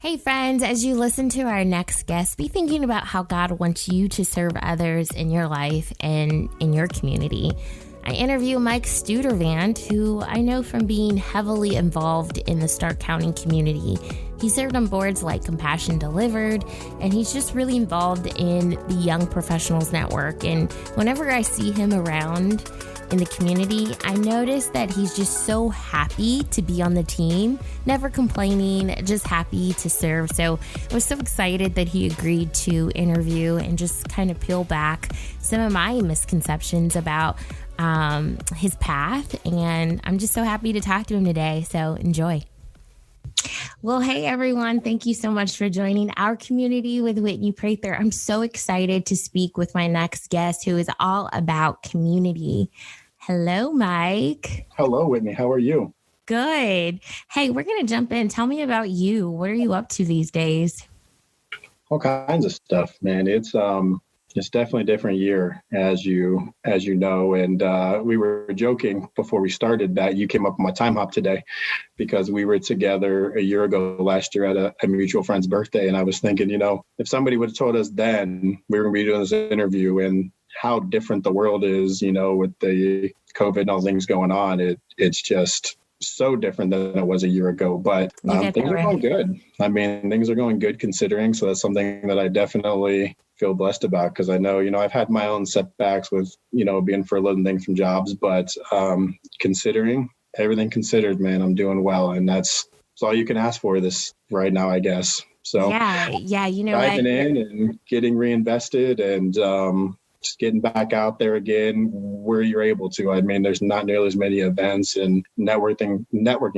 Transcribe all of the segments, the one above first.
Hey friends, as you listen to our next guest, be thinking about how God wants you to serve others in your life and in your community. I interview Mike Studervand, who I know from being heavily involved in the Stark County community. He served on boards like Compassion Delivered, and he's just really involved in the Young Professionals Network. And whenever I see him around in the community, I notice that he's just so happy to be on the team, never complaining, just happy to serve. So I was so excited that he agreed to interview and just kind of peel back some of my misconceptions about his path. And I'm just so happy to talk to him today. So enjoy. Well, hey, everyone. Thank you so much for joining our community with Whitney Prather. I'm so excited to speak with my next guest, who is all about community. Hello, Mike. Hello, Whitney. How are you? Good. Hey, we're going to jump in. Tell me about you. What are you up to these days? All kinds of stuff, man. It's definitely a different year, as you know. And we were joking before we started that you came up on my time hop today because we were together a year ago last year at a mutual friend's birthday. And I was thinking, if somebody would have told us then we were going to be doing this interview and how different the world is, with the COVID and all things going on, it's just so different than it was a year ago. But things are going good. I mean, things are going good considering. So that's something that I definitely feel blessed about, because I know, I've had my own setbacks with, being furloughed and things from jobs, but considering everything considered, man, I'm doing well. And that's all you can ask for this right now, I guess. So yeah, diving in and getting reinvested and just getting back out there again where you're able to. I mean, there's not nearly as many events and networking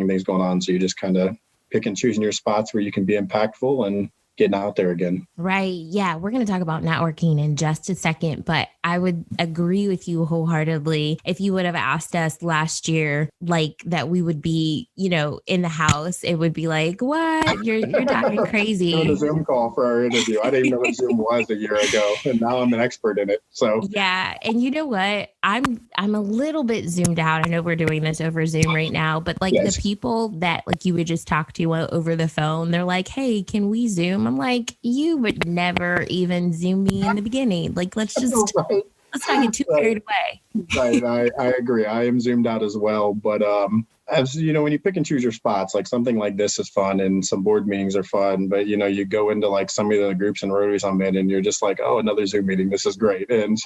things going on. So you just kind of pick and choosing your spots where you can be impactful and getting out there again. Right. Yeah. We're going to talk about networking in just a second, but I would agree with you wholeheartedly. If you would have asked us last year, like that we would be, in the house, it would be like, what? You're talking crazy. Doing a Zoom call for our interview. I didn't even know what Zoom was a year ago, and now I'm an expert in it. So yeah. And you know what? I'm a little bit zoomed out. I know we're doing this over Zoom right now, but yes. The people that you would just talk to over the phone, they're like, hey, can we Zoom? I'm like, you would never even Zoom me in the beginning. Let's just let's not get too carried away. Right. I agree. I am zoomed out as well. But as you know, when you pick and choose your spots, something like this is fun and some board meetings are fun. But, you go into some of the groups and rotaries I'm in and you're just like, oh, another Zoom meeting. This is great. And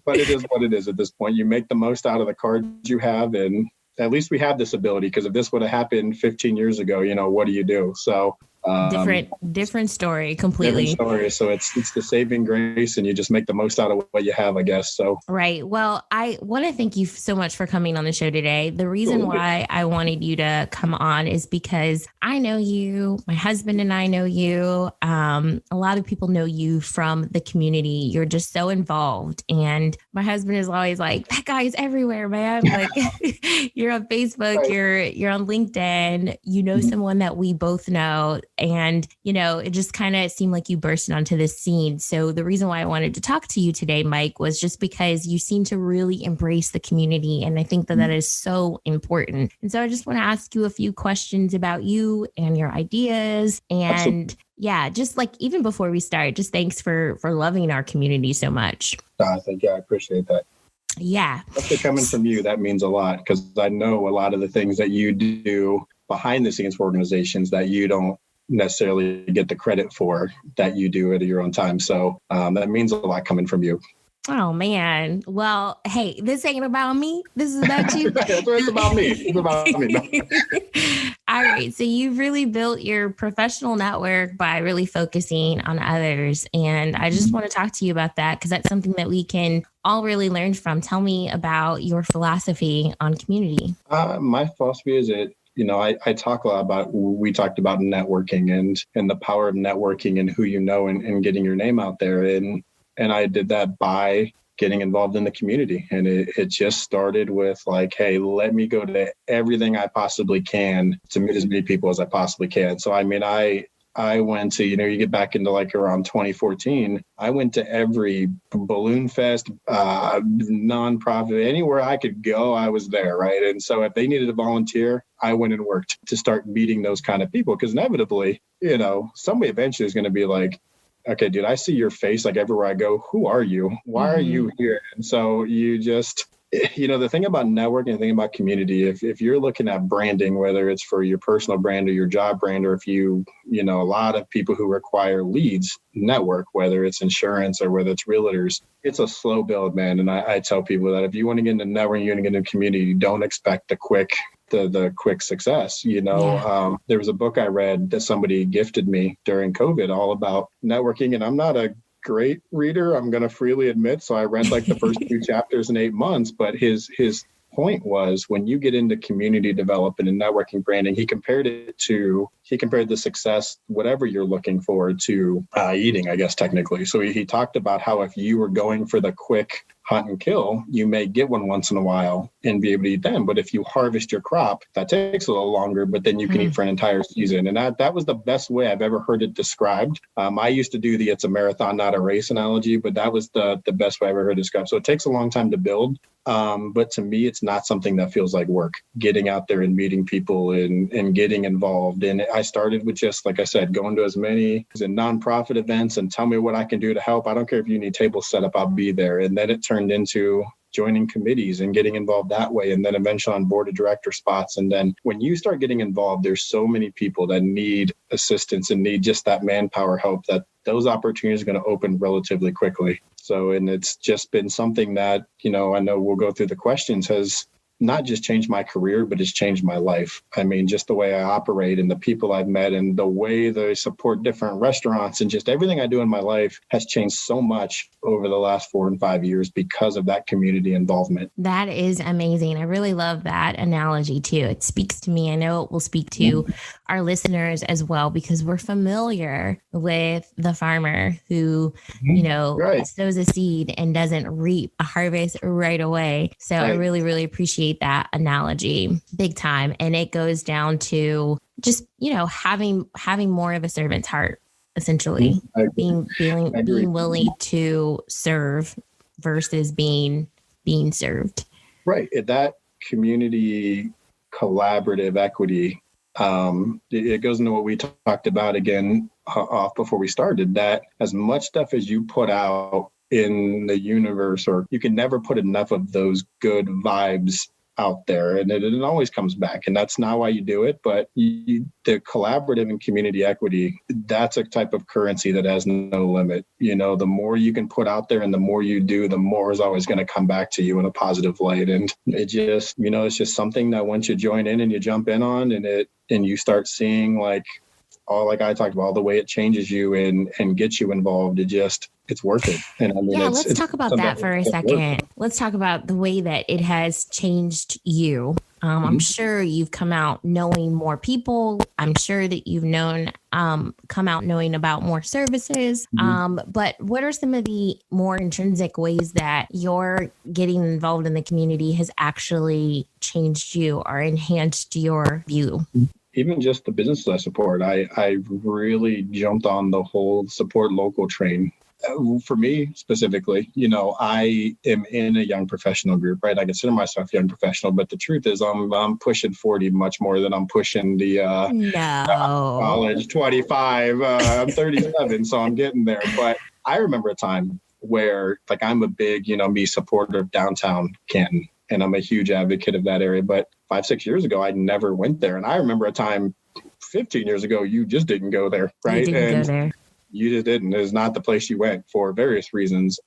but it is what it is at this point. You make the most out of the cards you have. And at least we have this ability, because if this would have happened 15 years ago, what do you do? So different story completely. Different story. So it's the saving grace, and you just make the most out of what you have, I guess. So right. Well, I want to thank you so much for coming on the show today. The reason why I wanted you to come on is because I know you, my husband and I know you. A lot of people know you from the community. You're just so involved, and my husband is always like, that guy is everywhere, man. You're on Facebook, right. You're on LinkedIn. Someone that we both know. And, it just kind of seemed like you bursted onto this scene. So the reason why I wanted to talk to you today, Mike, was just because you seem to really embrace the community. And I think that is so important. And so I just want to ask you a few questions about you and your ideas. And Absolutely. Yeah, just even before we start, just thanks for loving our community so much. Thank you. I appreciate that. Yeah. Especially coming from you, that means a lot, because I know a lot of the things that you do behind the scenes for organizations that you don't necessarily get the credit for, that you do at your own time. So that means a lot coming from you. Oh, man. Well, hey, this ain't about me. This is about you. It's about me. It's about me. All right. So you've really built your professional network by really focusing on others. And I just want to talk to you about that, because that's something that we can all really learn from. Tell me about your philosophy on community. My philosophy is I talk a lot about, we talked about networking and the power of networking and who you know and getting your name out there. And I did that by getting involved in the community. And it just started with hey, let me go to everything I possibly can to meet as many people as I possibly can. So, I mean, I went to, you get back into around 2014, I went to every balloon fest, nonprofit, anywhere I could go, I was there, right? And so if they needed a volunteer, I went and worked to start meeting those kind of people. Because inevitably, somebody eventually is going to be like, okay, dude, I see your face like everywhere I go. Who are you? Why are you here? And so you just, the thing about networking, the thing about community, if you're looking at branding, whether it's for your personal brand or your job brand, or if a lot of people who require leads network, whether it's insurance or whether it's realtors, it's a slow build, man. And I tell people that if you want to get into networking, you want to get into community, don't expect the quick success. There was a book I read that somebody gifted me during COVID all about networking, and I'm not a great reader, I'm going to freely admit. So I read like the first 2 chapters in 8 months, but his point was when you get into community development and networking branding, he compared the success, whatever you're looking for, to eating, I guess, technically. So he talked about how if you were going for the quick hunt and kill, you may get one once in a while and be able to eat them. But if you harvest your crop, that takes a little longer, but then you can eat for an entire season. And that was the best way I've ever heard it described. I used to do the it's a marathon, not a race analogy, but that was the best way I ever heard it described. So it takes a long time to build. But to me, it's not something that feels like work, getting out there and meeting people and getting involved. And I started with just, like I said, going to as many nonprofit events and tell me what I can do to help. I don't care if you need tables set up, I'll be there. And then it turned into joining committees and getting involved that way. And then eventually on board of director spots. And then when you start getting involved, there's so many people that need assistance and need just that manpower help that those opportunities are going to open relatively quickly. So, and it's just been something that, I know we'll go through the questions, has not just changed my career, but it's changed my life. I mean, just the way I operate and the people I've met and the way that I support different restaurants and just everything I do in my life has changed so much over the last 4 and 5 years because of that community involvement. That is amazing. I really love that analogy too. It speaks to me. I know it will speak to our listeners as well, because we're familiar with the farmer who, sows a seed and doesn't reap a harvest right away. So I really, really appreciate that analogy big time. And it goes down to just, having more of a servant's heart, essentially being willing to serve versus being served. Right. That community collaborative equity, it goes into what we talked about again off before we started, that as much stuff as you put out in the universe, or you can never put enough of those good vibes out there, and it always comes back. And that's not why you do it, but the collaborative and community equity, that's a type of currency that has no limit. The more you can put out there and the more you do, the more is always going to come back to you in a positive light. And it just, it's just something that once you join in and you jump in on, and you start seeing like I talked about, all the way it changes you and gets you involved, it's worth it. And I mean, let's talk about that for a second. Let's talk about the way that it has changed you. I'm sure you've come out knowing more people. I'm sure that you've come out knowing about more services. But what are some of the more intrinsic ways that your getting involved in the community has actually changed you or enhanced your view? Even just the businesses I support, I really jumped on the whole support local train. For me specifically, I am in a young professional group, right? I consider myself young professional, but the truth is I'm pushing 40 much more than I'm pushing the college 25. I'm 37, so I'm getting there. But I remember a time where I'm a big, me supporter of downtown Canton, and I'm a huge advocate of that area. But 5-6 years ago, I never went there. And I remember a time 15 years ago, you just didn't go there, right? You didn't go there. You just didn't. It was not the place you went for various reasons.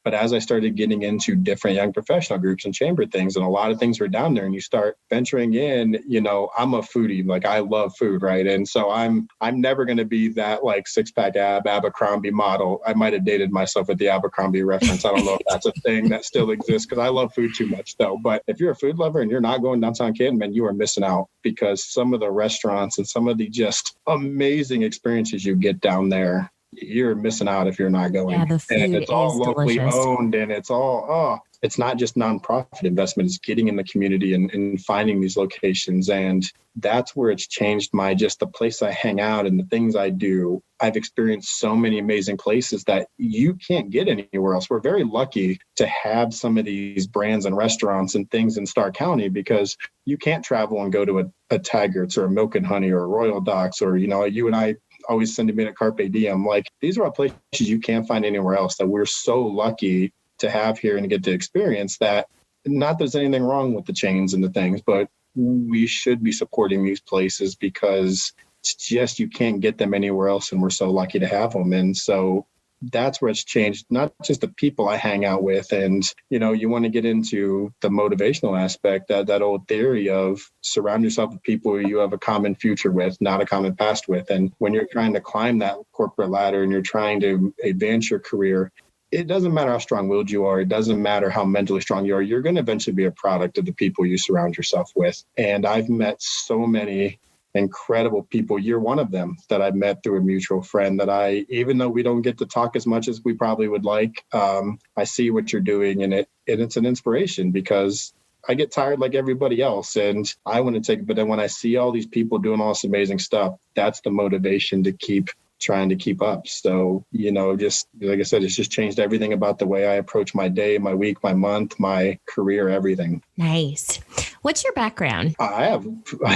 But as I started getting into different young professional groups and chamber things, and a lot of things were down there, and you start venturing in, I'm a foodie, I love food, right? And so I'm never going to be that 6-pack Abercrombie model. I might have dated myself with the Abercrombie reference. I don't know if that's a thing that still exists, because I love food too much though. But if you're a food lover and you're not going downtown Canton, man, you are missing out, because some of the restaurants and some of the just amazing experiences you get down there, you're missing out if you're not going. Yeah, the food and it's all locally delicious. owned, and it's all it's not just nonprofit investment, it's getting in the community and finding these locations. And that's where it's changed just the place I hang out and the things I do. I've experienced so many amazing places that you can't get anywhere else. We're very lucky to have some of these brands and restaurants and things in Starr County, because you can't travel and go to a Taggart's or a Milk and Honey or a Royal Docks, or, you and I always send me to Carpe Diem. Like, these are all places you can't find anywhere else that we're so lucky to have here and get to experience that. Not there's anything wrong with the chains and the things, but we should be supporting these places because it's just, you can't get them anywhere else. And we're so lucky to have them. And so that's where it's changed, not just the people I hang out with. And, you want to get into the motivational aspect, that old theory of surround yourself with people you have a common future with, not a common past with. And when you're trying to climb that corporate ladder and you're trying to advance your career, it doesn't matter how strong-willed you are. It doesn't matter how mentally strong you are. You're going to eventually be a product of the people you surround yourself with. And I've met so many incredible people. You're one of them that I met through a mutual friend that even though we don't get to talk as much as we probably would like, I see what you're doing, and it's an inspiration, because I get tired like everybody else and I want to take it. But then when I see all these people doing all this amazing stuff, that's the motivation to keep trying to keep up. So, just like I said, it's just changed everything about the way I approach my day, my week, my month, my career, everything. Nice. What's your background? I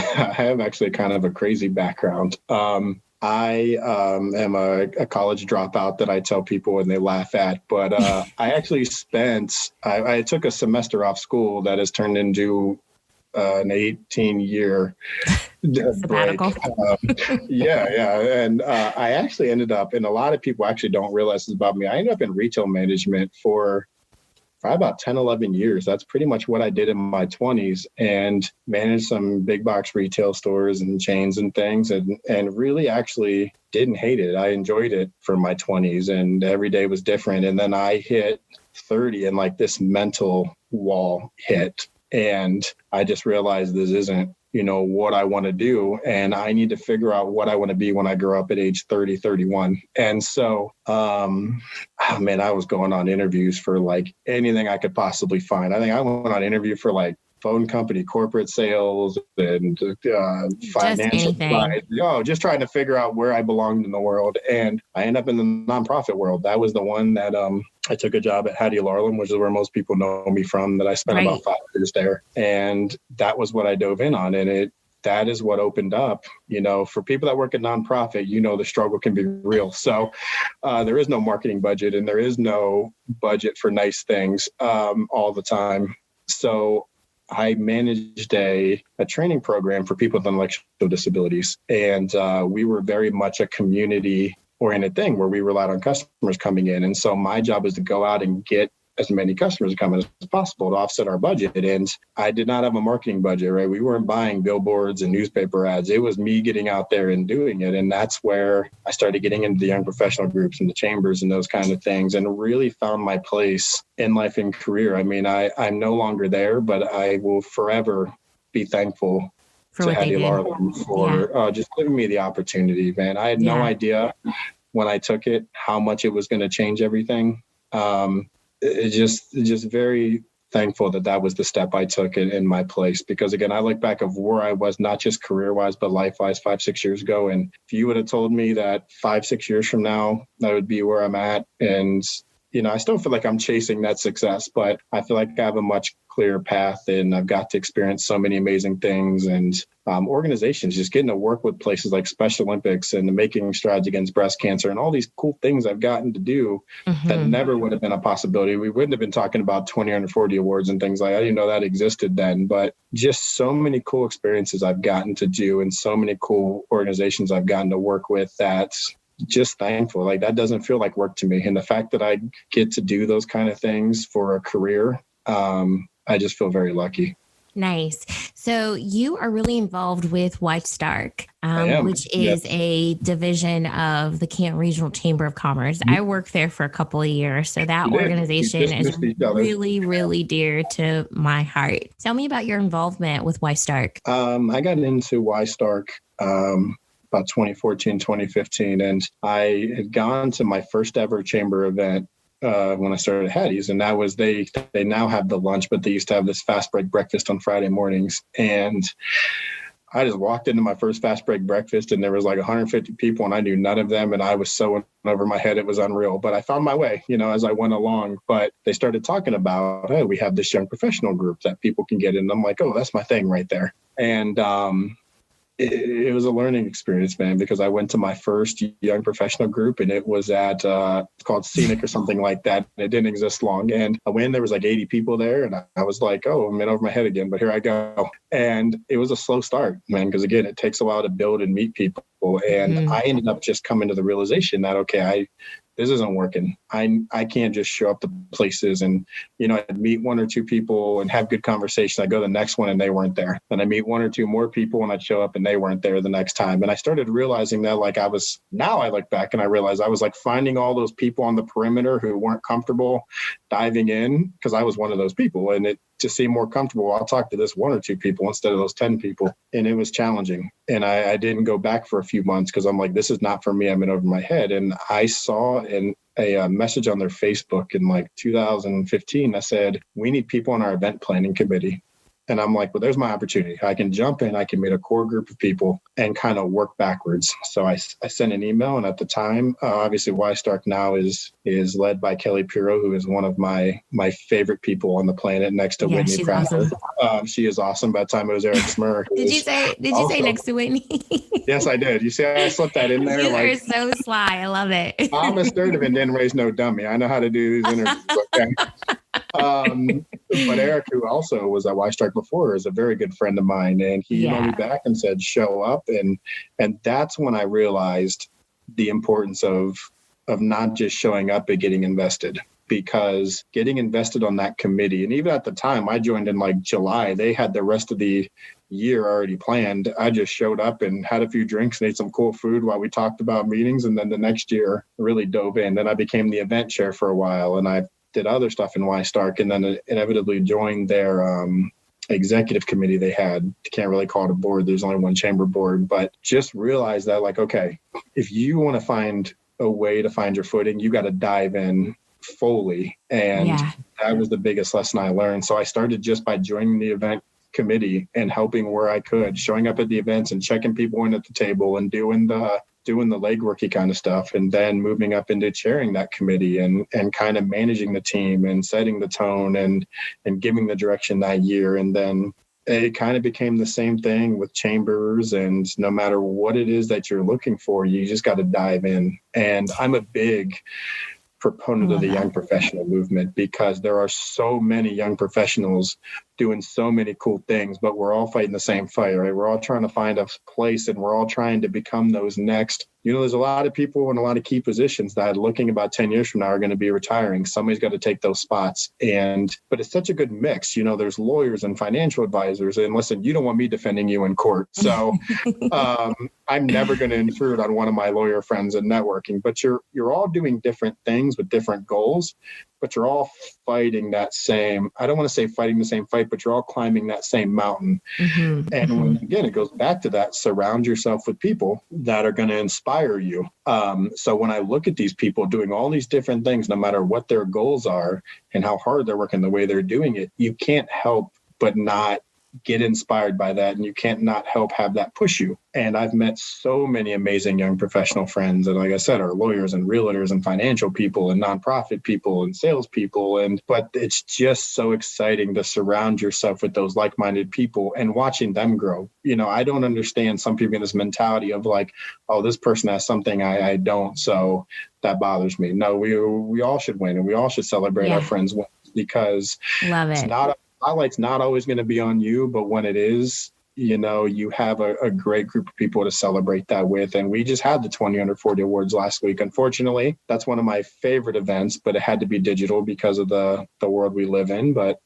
have actually kind of a crazy background. I am a college dropout that I tell people and they laugh at, but I actually I took a semester off school that has turned into an 18-year sabbatical. Yeah. And I actually ended up, and a lot of people actually don't realize this about me, I ended up in retail management for about 10, 11 years. That's pretty much what I did in my 20s, and managed some big box retail stores and chains and things, and really actually didn't hate it. I enjoyed it for my 20s, and every day was different. And then I hit 30 and like this mental wall hit. And I just realized this isn't, what I want to do. And I need to figure out what I want to be when I grow up at age 30, 31. And so, I was going on interviews for like anything I could possibly find. I think I went on interview for like phone company, corporate sales, and financial side. Just trying to figure out where I belonged in the world. And I ended up in the nonprofit world. That was the one that I took a job at Hattie Larlem, which is where most people know me from, that I spent about 5 years there. And that was what I dove in on. And that is what opened up, for people that work at nonprofit, the struggle can be real. So there is no marketing budget and there is no budget for nice things all the time. So I managed a training program for people with intellectual disabilities. And we were very much a community-oriented thing where we relied on customers coming in. And so my job was to go out and get as many customers coming as possible to offset our budget. And I did not have a marketing budget, right? We weren't buying billboards and newspaper ads. It was me getting out there and doing it. And that's where I started getting into the young professional groups and the chambers and those kind of things, and really found my place in life and career. I'm no longer there, but I will forever be thankful to Hattie Larlem for just giving me the opportunity, man. I had no idea when I took it how much it was going to change everything. Just very thankful that was the step I took in my place, because again, I look back of where I was, not just career wise, but life wise 5-6 years ago. And if you would have told me that 5-6 years from now, that would be where I'm at. And, I still feel like I'm chasing that success, but I feel like I have a much clearer path, and I've got to experience so many amazing things, and organizations, just getting to work with places like Special Olympics and the Making Strides Against Breast Cancer and all these cool things I've gotten to do that never would have been a possibility. We wouldn't have been talking about 20 under 40 awards and things like that. I didn't know that existed then, but just so many cool experiences I've gotten to do, and so many cool organizations I've gotten to work with, that's just thankful. Like, that doesn't feel like work to me. And the fact that I get to do those kind of things for a career, I just feel very lucky. Nice. So you are really involved with White Stark, which is a division of the Canton Regional Chamber of Commerce. I worked there for a couple of years. So that organization is really, really dear to my heart. Tell me about your involvement with White Stark. I got into White Stark about 2014, 2015, and I had gone to my first ever chamber event when I started Hattie's, and that was they now have the lunch, but they used to have this fast break breakfast on Friday mornings. And I just walked into my first fast break breakfast and there was like 150 people and I knew none of them. And I was so over my head, it was unreal, but I found my way, as I went along. But they started talking about, oh, we have this young professional group that people can get in. And I'm like, oh, that's my thing right there. And it was a learning experience, man, because I went to my first young professional group and it was at, it's called Scenic or something like that. And it didn't exist long. And I went, there was like 80 people there. And I was like, oh, I'm in over my head again, but here I go. And it was a slow start, man, because again, it takes a while to build and meet people. And I ended up just coming to the realization that, okay, this isn't working. I can't just show up to places and, I'd meet one or two people and have good conversation. I'd go to the next one and they weren't there. Then I meet one or two more people and I'd show up and they weren't there the next time. And I started realizing that now I look back and I realize I was like finding all those people on the perimeter who weren't comfortable diving in, because I was one of those people. And to seem more comfortable, I'll talk to this one or two people instead of those 10 people. And it was challenging. And I didn't go back for a few months because I'm like, this is not for me. I'm in over my head. And I saw a message on their Facebook in like 2015 that said, we need people on our event planning committee. And I'm like, well, there's my opportunity. I can jump in, I can meet a core group of people and kind of work backwards. So I sent an email. And at the time, obviously Y-Stark now is led by Kelly Piro, who is one of my favorite people on the planet next to Whitney Prather. Awesome. She is awesome. By the time it was Eric Smur. Did you say next to Whitney? Yes, I did. You see, I slipped that in there. You are so sly. I love it. I'm assertive and didn't raise no dummy. I know how to do these interviews. Okay. But Eric, who also was at Y-Strike before, is a very good friend of mine. And he emailed me back and said, show up. And that's when I realized the importance of not just showing up, but getting invested. Because getting invested on that committee, and even at the time I joined in like July, they had the rest of the year already planned. I just showed up and had a few drinks and ate some cool food while we talked about meetings. And then the next year really dove in. Then I became the event chair for a while and I did other stuff in Y-Stark and then inevitably joined their executive committee they had. Can't really call it a board. There's only one chamber board, but just realized that like, okay, if you want to find a way to find your footing, you got to dive in fully. And that was the biggest lesson I learned. So I started just by joining the event committee and helping where I could, showing up at the events and checking people in at the table and doing the legworky kind of stuff, and then moving up into chairing that committee and kind of managing the team and setting the tone and giving the direction that year. And then it kind of became the same thing with chambers, and no matter what it is that you're looking for, you just got to dive in. And I'm a big proponent of the young professional movement because there are so many young professionals doing so many cool things, but we're all fighting the same fight, right? We're all trying to find a place and we're all trying to become those next. There's a lot of people in a lot of key positions that looking about 10 years from now are going to be retiring. Somebody's got to take those spots. But it's such a good mix. There's lawyers and financial advisors. And listen, you don't want me defending you in court. So I'm never going to intrude on one of my lawyer friends in networking, but you're all doing different things with different goals, but you're all fighting that same, I don't want to say fighting the same fight, but you're all climbing that same mountain. And again, it goes back to that, surround yourself with people that are going to inspire you. So when I look at these people doing all these different things, no matter what their goals are and how hard they're working, the way they're doing it, you can't help but not get inspired by that. And you can't not help have that push you. And I've met so many amazing young professional friends that, like I said, are lawyers and realtors and financial people and nonprofit people and salespeople. But it's just so exciting to surround yourself with those like-minded people and watching them grow. I don't understand some people in this mentality of like, oh, this person has something I don't, so that bothers me. No, we all should win and we all should celebrate our friends' wins because spotlight's not always going to be on you, but when it is, you have a great group of people to celebrate that with. And we just had the 20 Under 40 awards last week. Unfortunately, that's one of my favorite events, but it had to be digital because of the world we live in. But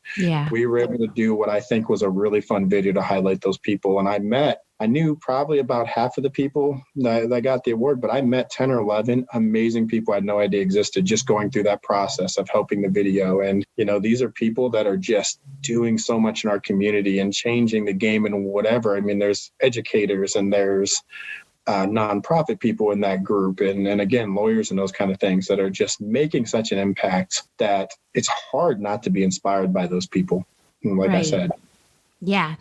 we were able to do what I think was a really fun video to highlight those people. And I knew probably about half of the people that got the award, but I met 10 or 11 amazing people I had no idea existed just going through that process of helping the video. And, these are people that are just doing so much in our community and changing the game and whatever. I mean, there's educators and there's nonprofit people in that group, and again, lawyers and those kind of things that are just making such an impact that it's hard not to be inspired by those people. And like I said. Yeah.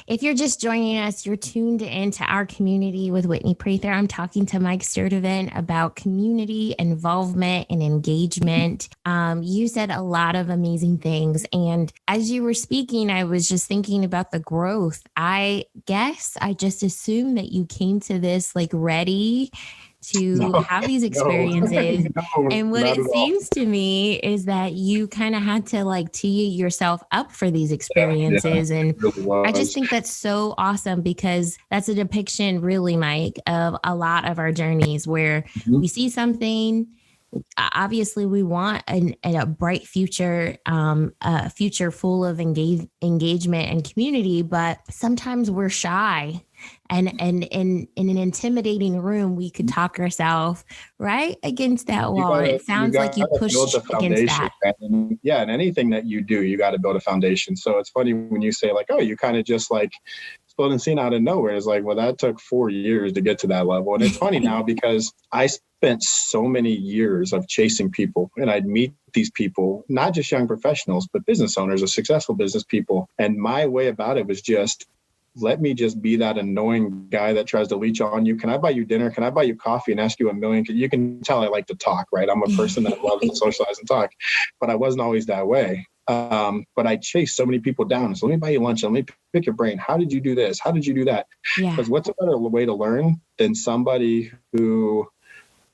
If you're just joining us, you're tuned into Our Community with Whitney Prather. I'm talking to Mike Sturdivant about community involvement and engagement. You said a lot of amazing things. And as you were speaking, I was just thinking about the growth. I guess I just assumed that you came to this like ready to have these experiences. And what it seems to me is that you kind of had to like tee yourself up for these experiences. And I just think that's so awesome, because that's a depiction really, Mike, of a lot of our journeys where we see something. Obviously, we want a bright future, a future full of engagement and community, but sometimes we're shy. And in an intimidating room, we could talk ourselves right against that wall. It sounds like you pushed against that. And anything that you do, you got to build a foundation. So it's funny when you say like, oh, you kind of just like exploding scene out of nowhere. It's like, well, that took 4 years to get to that level. And it's funny now because I spent so many years of chasing people, and I'd meet these people, not just young professionals, but business owners or successful business people. And my way about it was just, let me just be that annoying guy that tries to leech on you. Can I buy you dinner? Can I buy you coffee and ask you $1 million? You can tell I like to talk, right? I'm a person that loves to socialize and talk, but I wasn't always that way. But I chased so many people down. So let me buy you lunch. Let me pick your brain. How did you do this? How did you do that? Because what's a better way to learn than somebody who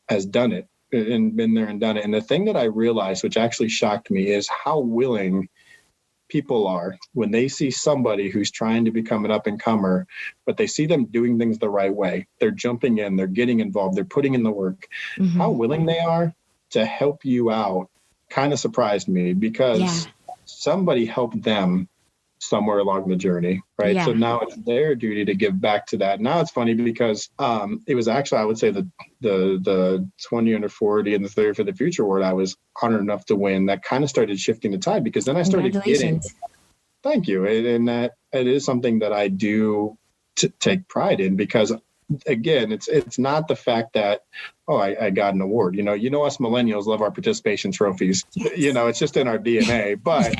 has done it and been there and done it? And the thing that I realized, which actually shocked me, is how willing people are when they see somebody who's trying to become an up-and-comer, but they see them doing things the right way. They're jumping in, they're getting involved, they're putting in the work. How willing they are to help you out kind of surprised me, because somebody helped them somewhere along the journey, right? So now it's their duty to give back to that. Now it's funny because it was actually, I would say, the 20 under 40 and the 30 for the Future Award I was honored enough to win. That kind of started shifting the tide, because then I started getting, thank you. And that it is something that I do take pride in, because again, it's not the fact that, oh, I got an award. You know, us millennials love our participation trophies. It's just in our DNA. But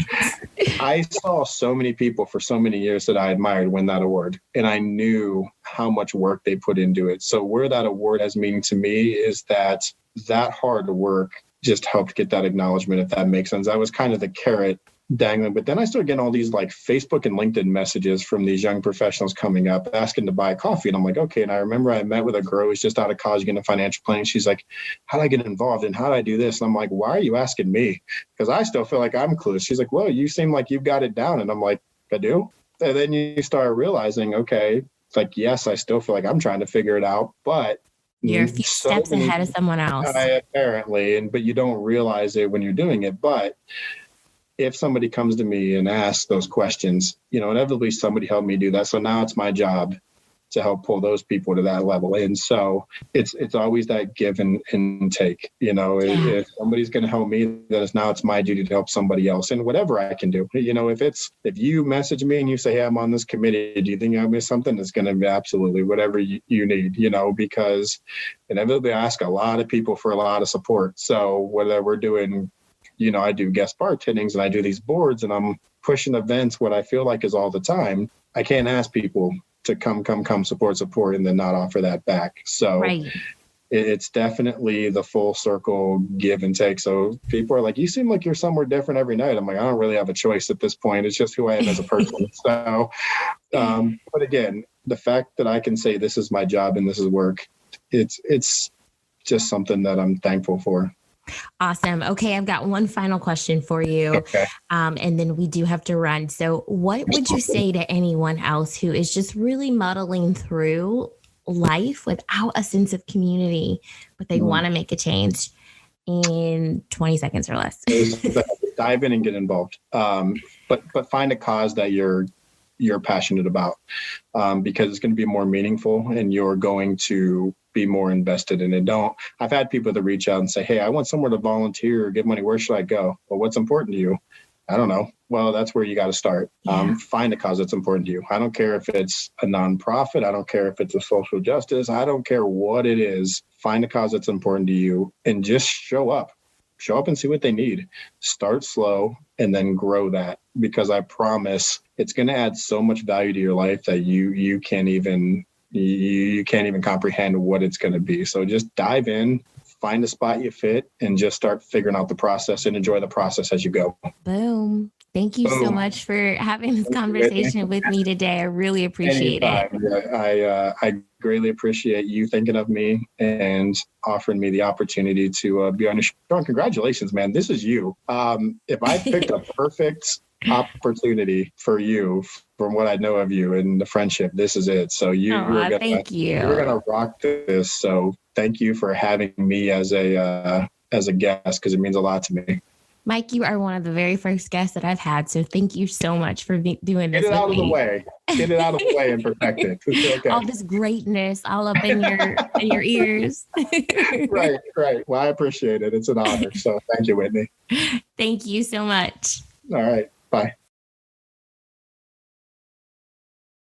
I saw so many people for so many years that I admired win that award, and I knew how much work they put into it. So where that award has meaning to me is that hard work just helped get that acknowledgement, if that makes sense. I was kind of the carrot dangling. But then I started getting all these like Facebook and LinkedIn messages from these young professionals coming up asking to buy coffee. And I'm like, okay. And I remember I met with a girl who's just out of college getting a financial planning. She's like, how do I get involved and how do I do this? And I'm like, why are you asking me? Because I still feel like I'm clueless. She's like, well, you seem like you've got it down. And I'm like, I do. And then you start realizing, okay, it's like, yes, I still feel like I'm trying to figure it out, but you're a few steps ahead of someone else. Apparently, but you don't realize it when you're doing it. But if somebody comes to me and asks those questions, inevitably somebody helped me do that. So now it's my job to help pull those people to that level. And so it's always that give and take. If somebody's going to help me, then it's my duty to help somebody else, and whatever I can do. If you message me and you say, hey, I'm on this committee, do you think I missed something? It's going to be absolutely whatever you need, because inevitably I ask a lot of people for a lot of support. So whether we're doing, I do guest bartendings and I do these boards and I'm pushing events, what I feel like is all the time. I can't ask people to come support and then not offer that back. So it's definitely the full circle give and take. So people are like, you seem like you're somewhere different every night. I'm like, I don't really have a choice at this point. It's just who I am as a person. So, but again, the fact that I can say this is my job and this is work, it's just something that I'm thankful for. Awesome. Okay. I've got one final question for you. Okay. And then we do have to run. So what would you say to anyone else who is just really muddling through life without a sense of community, but they want to make a change in 20 seconds or less? Dive in and get involved. But find a cause that you're passionate about, because it's going to be more meaningful and you're going to be more invested in it. I've had people that reach out and say, hey, I want somewhere to volunteer or give money. Where should I go? Well, what's important to you? I don't know. Well, that's where you got to start. Yeah. Find a cause that's important to you. I don't care if it's a nonprofit. I don't care if it's a social justice. I don't care what it is. Find a cause that's important to you and just show up. Show up and see what they need. Start slow and then grow that, because I promise it's going to add so much value to your life that you can't even comprehend what it's going to be. So just dive in, find a spot you fit, and just start figuring out the process and enjoy the process as you go. Boom. Thank you so much for having this conversation with me today. I really appreciate it. Yeah, I greatly appreciate you thinking of me and offering me the opportunity to be on your show. And congratulations, man. This is you. If I picked a perfect opportunity for you, from what I know of you and the friendship, this is it. So thank you. You're gonna rock this. So thank you for having me as a guest, because it means a lot to me. Mike, you are one of the very first guests that I've had. So thank you so much for doing this. Get it out of the way. Get it out of the way and protect it. Okay. All this greatness all up in your ears. Right. Well, I appreciate it. It's an honor. So thank you, Whitney. Thank you so much. All right. Bye.